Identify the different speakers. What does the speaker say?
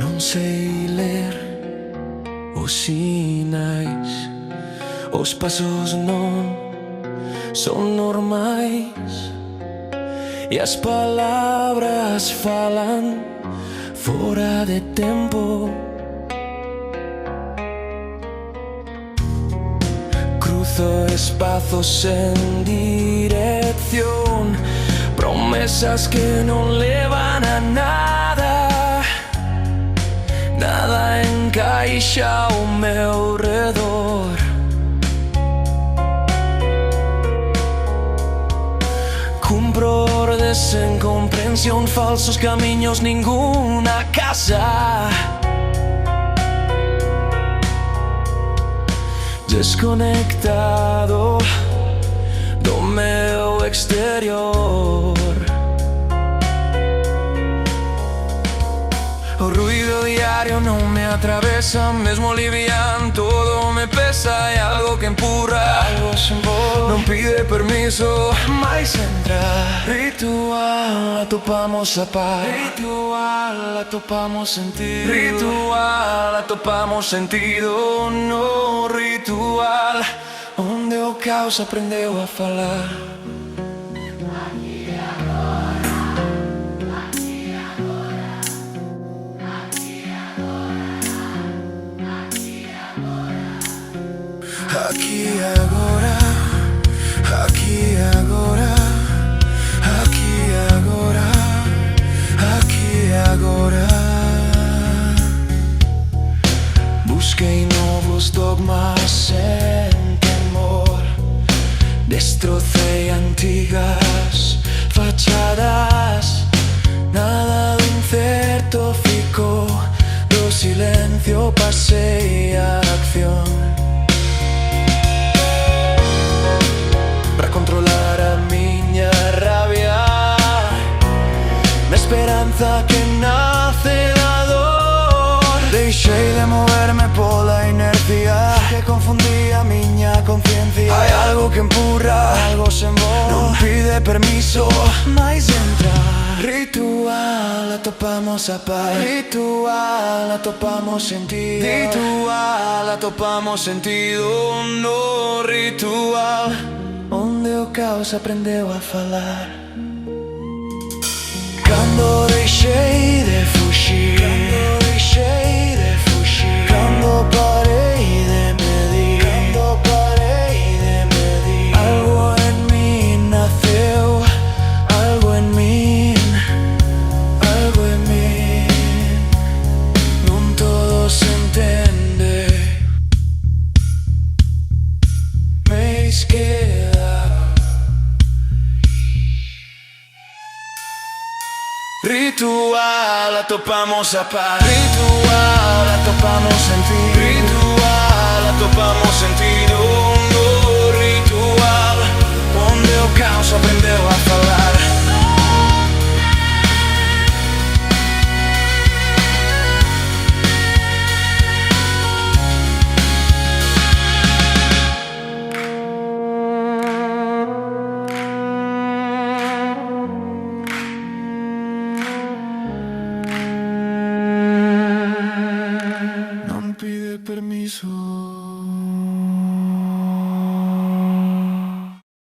Speaker 1: Non sei ler os sinais, os pasos non son normais e as palabras falan fora de tempo. Cruzo espazos en dirección, promesas que non levan a nada. Nada encaixa ao meu redor. Cumpro ordes en comprensión, falsos camiños, ninguna casa. Desconectado do meu exterior. O ruido diario non me atravesa, mesmo livian, todo me pesa. E algo que empurra, algo se envolve, non pide permiso, mais entra. Ritual, atopamos a paz. Ritual, atopamos sentido. Ritual, atopamos sentido no ritual, onde o caos aprendeu a falar. Aqui agora, aqui agora, aqui agora, aqui agora. Busquei novos dogmas sem temor, destrocei antigas fachadas. Nada de incerto ficou, do silencio pasei a acción. Controlar a miña rabia, na esperanza que nace da dor. Deixei de moverme pola inercia que confundía a miña conciencia. Hai algo que empurra, algo se envolve, non pide permiso, mais entra. Ritual, atopamos a paz. Ritual, atopamos sentido. Ritual, atopamos sentido no ritual, onde o caos aprendeu a falar. Cando deixei de fuxir, cando deixei de fuxir, cando parei de medir, cando parei de medir. Algo en min naceu, algo en min, algo en min. Non todo se entende, meis que ritual, atopamos a paz. Ritual, atopamos sentido. Ritual, atopamos sentido no ritual, onde o caos aprendeu a falar. Pide permiso.